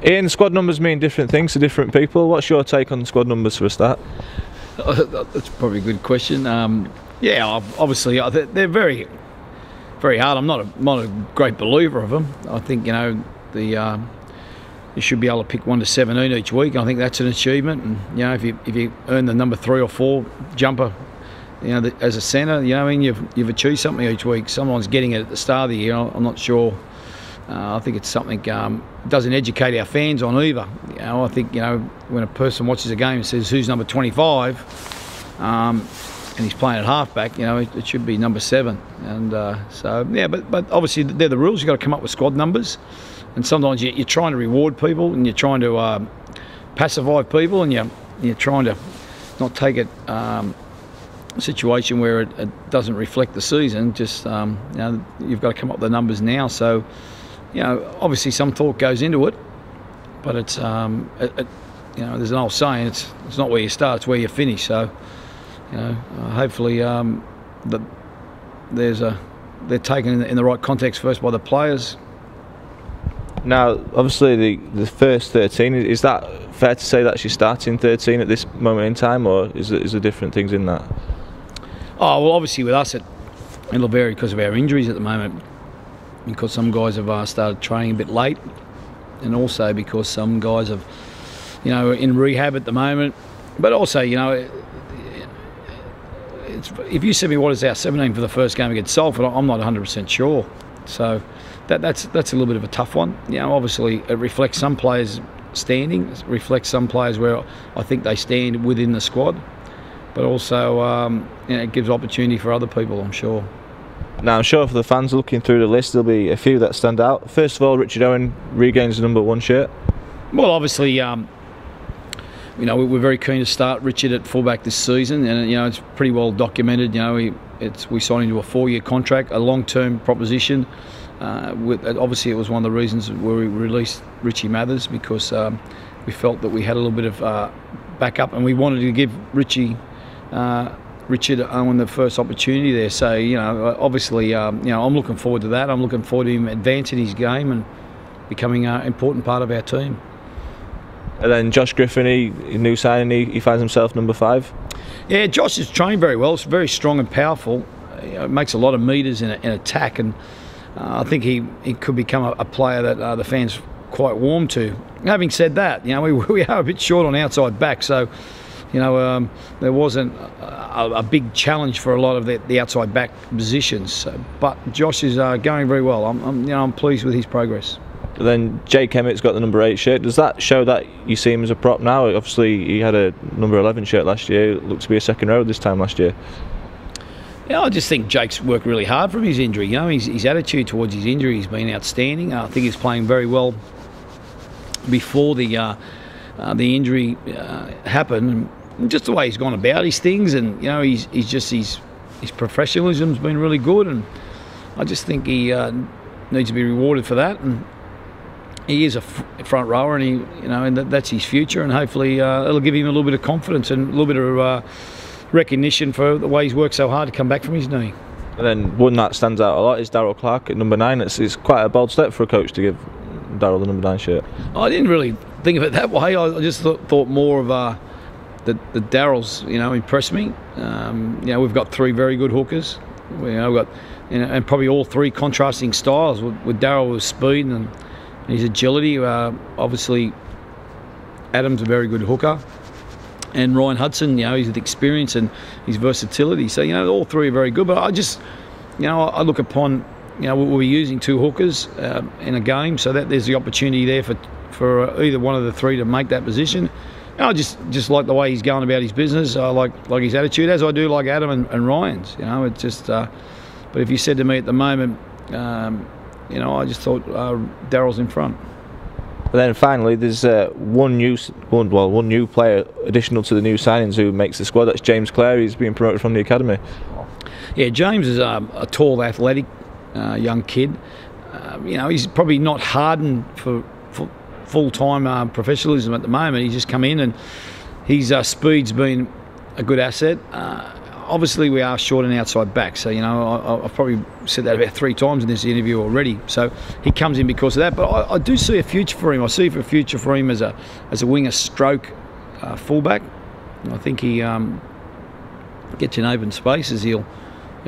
Ian, squad numbers mean different things to different people. What's your take on squad numbers for a start? That's probably a good question. Yeah, obviously they're very, very hard. I'm not a great believer of them. I think you should be able to pick 1 to 17 each week. I think that's an achievement. And if you earn the number 3 or 4 jumper, as a centre, you've achieved something each week. Someone's getting it at the start of the year. I'm not sure. I think it's something doesn't educate our fans on either. I think when a person watches a game and says who's number 25, and he's playing at halfback, it should be number 7. And so yeah, but obviously they're the rules. You've got to come up with squad numbers, and sometimes you're trying to reward people and you're trying to pacify people, and you're trying to not take it a situation where it doesn't reflect the season. Just you've got to come up with the numbers now. So. Obviously some thought goes into it, but it's there's an old saying, it's not where you start, it's where you finish. So hopefully that they're taken in the right context first by the players. Now, obviously the first 13, is that fair to say that she's starting 13 at this moment in time, or is there different things in that? Oh well, obviously with us it'll vary because of our injuries at the moment. Because some guys have started training a bit late, and also because some guys have, in rehab at the moment. But also, if you said me what is our 17 for the first game against Salford, I'm not 100% sure. So that's a little bit of a tough one. Obviously it reflects some players' standing, it reflects some players where I think they stand within the squad, but also it gives opportunity for other people, I'm sure. Now, I'm sure for the fans looking through the list, there'll be a few that stand out. First of all, Richard Owen regains the number 1 shirt. Well, obviously, we're very keen to start Richard at fullback this season, and it's pretty well documented. We signed into a 4-year contract, a long-term proposition. Obviously, it was one of the reasons where we released Richie Mathers, because we felt that we had a little bit of backup, and we wanted to give Richard Owen the first opportunity there. So obviously I'm looking forward to that. I'm looking forward to him advancing his game and becoming an important part of our team. And then Josh Griffin, new signing, he finds himself number 5. Yeah, Josh is trained very well. It's very strong and powerful. Makes a lot of metres in attack, and I think he could become a player that the fans quite warm to. Having said that, we are a bit short on outside back, so there wasn't a big challenge for a lot of the outside back positions. But Josh is going very well. I'm pleased with his progress. Then Jake Emmett's got the number 8 shirt. Does that show that you see him as a prop now? Obviously, he had a number 11 shirt last year. It looked to be a second row this time last year. Yeah, I just think Jake's worked really hard from his injury. His attitude towards his injury has been outstanding. I think he's playing very well before the injury happened. And just the way he's gone about his things, and his professionalism's been really good, and I just think he needs to be rewarded for that. And he is a front rower, and and that's his future, and hopefully it'll give him a little bit of confidence and a little bit of recognition for the way he's worked so hard to come back from his knee. And then one that stands out a lot is Darryl Clark at number 9. It's quite a bold step for a coach to give Darryl the number 9 shirt. I didn't really think of it that way. I just thought more of the Darryl's, impressed me. We've got 3 very good hookers. We've got, and probably all 3 contrasting styles. With Darryl with speed and his agility. Obviously, Adam's a very good hooker, and Ryan Hudson, he's with experience and his versatility. So all 3 are very good. But I just, I look upon, we'll be using 2 hookers in a game, so that there's the opportunity there for either one of the 3 to make that position. I just like the way he's going about his business. I like his attitude, as I do like Adam and Ryan's. It's just. But if you said to me at the moment, I just thought Darryl's in front. And then finally, there's one new player additional to the new signings who makes the squad. That's James Clare. He's being promoted from the academy. Yeah, James is a tall, athletic young kid. He's probably not hardened for full-time professionalism at the moment. He's just come in, and his speed's been a good asset. obviously we are short an outside back, so I've probably said that about 3 times in this interview already. So he comes in because of that, but I do see a future for him. I see a future for him as a winger stroke fullback. I think he gets in open spaces. He'll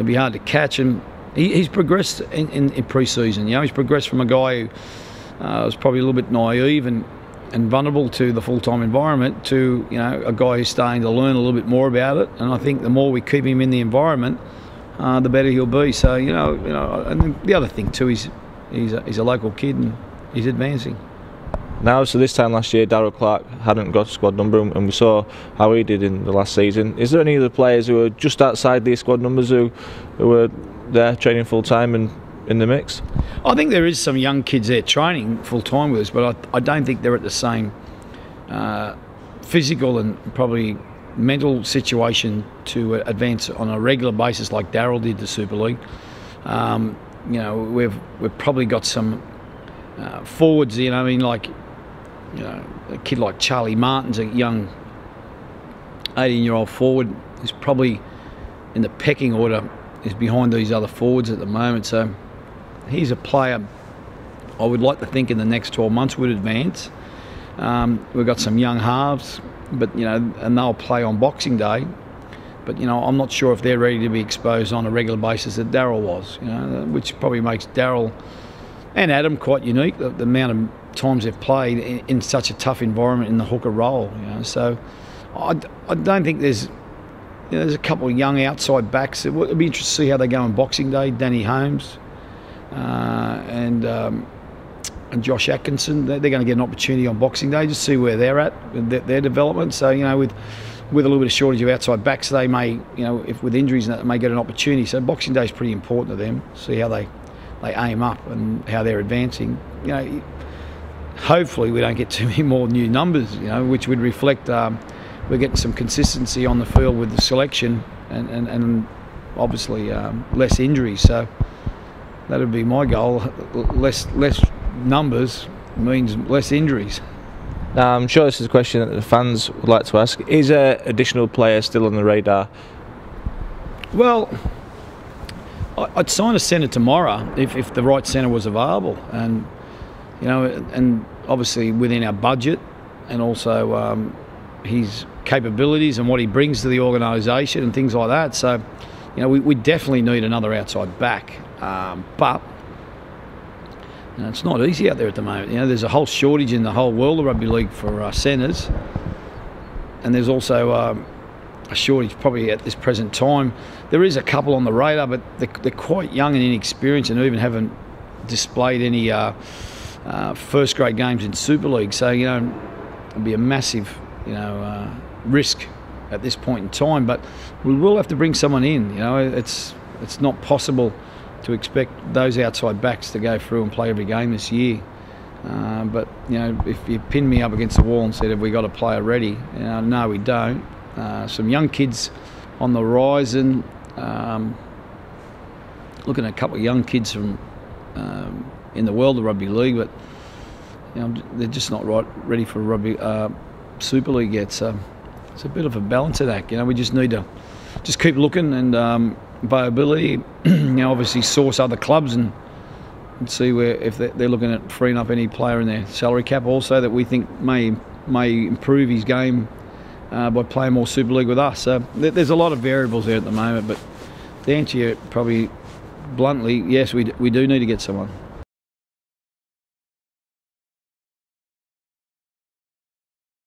be hard to catch, and he's progressed in pre-season. He's progressed from a guy who was probably a little bit naive and vulnerable to the full-time environment to a guy who's starting to learn a little bit more about it. And I think the more we keep him in the environment, the better he'll be. So and the other thing too is he's a local kid and he's advancing. Now, so this time last year, Darryl Clark hadn't got a squad number, and we saw how he did in the last season. Is there any other players who are just outside these squad numbers who are there training full time and in the mix? I think there is some young kids there training full time with us, but I don't think they're at the same physical and probably mental situation to advance on a regular basis like Darryl did the Super League. We've probably got some forwards. A kid like Charlie Martin's a young 18-year-old forward. Is probably in the pecking order is behind these other forwards at the moment. So he's a player I would like to think in the next 12 months would advance. We've got some young halves, but and they'll play on Boxing Day. But I'm not sure if they're ready to be exposed on a regular basis that Darryl was. Which probably makes Darryl and Adam quite unique. The amount of times they've played in such a tough environment in the hooker role. So I don't think there's a couple of young outside backs. It'll be interesting to see how they go on Boxing Day. Danny Holmes and Josh Atkinson. They're going to get an opportunity on Boxing Day. Just see where they're at with their development. So with a little bit of shortage of outside backs, they may if with injuries they may get an opportunity. So Boxing Day is pretty important to them. See how they aim up and how they're advancing. Hopefully we don't get too many more new numbers, which would reflect we're getting some consistency on the field with the selection and obviously less injuries. So that would be my goal. Less numbers means less injuries. Now, I'm sure this is a question that the fans would like to ask. Is there additional players still on the radar? Well, I'd sign a centre tomorrow if the right centre was available, and and obviously within our budget, and also his capabilities and what he brings to the organisation and things like that. So, we definitely need another outside back, but it's not easy out there at the moment. There's a whole shortage in the whole world of rugby league for centres, and there's also a shortage probably at this present time. There is a couple on the radar, but they're quite young and inexperienced and even haven't displayed any first grade games in Super League. So it'll be a massive risk at this point in time, but we will have to bring someone in. It's not possible to expect those outside backs to go through and play every game this year. But if you pin me up against the wall and said, have we got a player ready? No, we don't. Some young kids on the horizon. Looking at a couple of young kids from in the world of rugby league, but they're just not ready for rugby Super League yet. So it's a bit of a balancing act. We just need to just keep looking and viability. Obviously source other clubs and see where if they're looking at freeing up any player in their salary cap also that we think may improve his game by playing more Super League with us. So there's a lot of variables there at the moment, but to answer you probably bluntly, yes, we do need to get someone.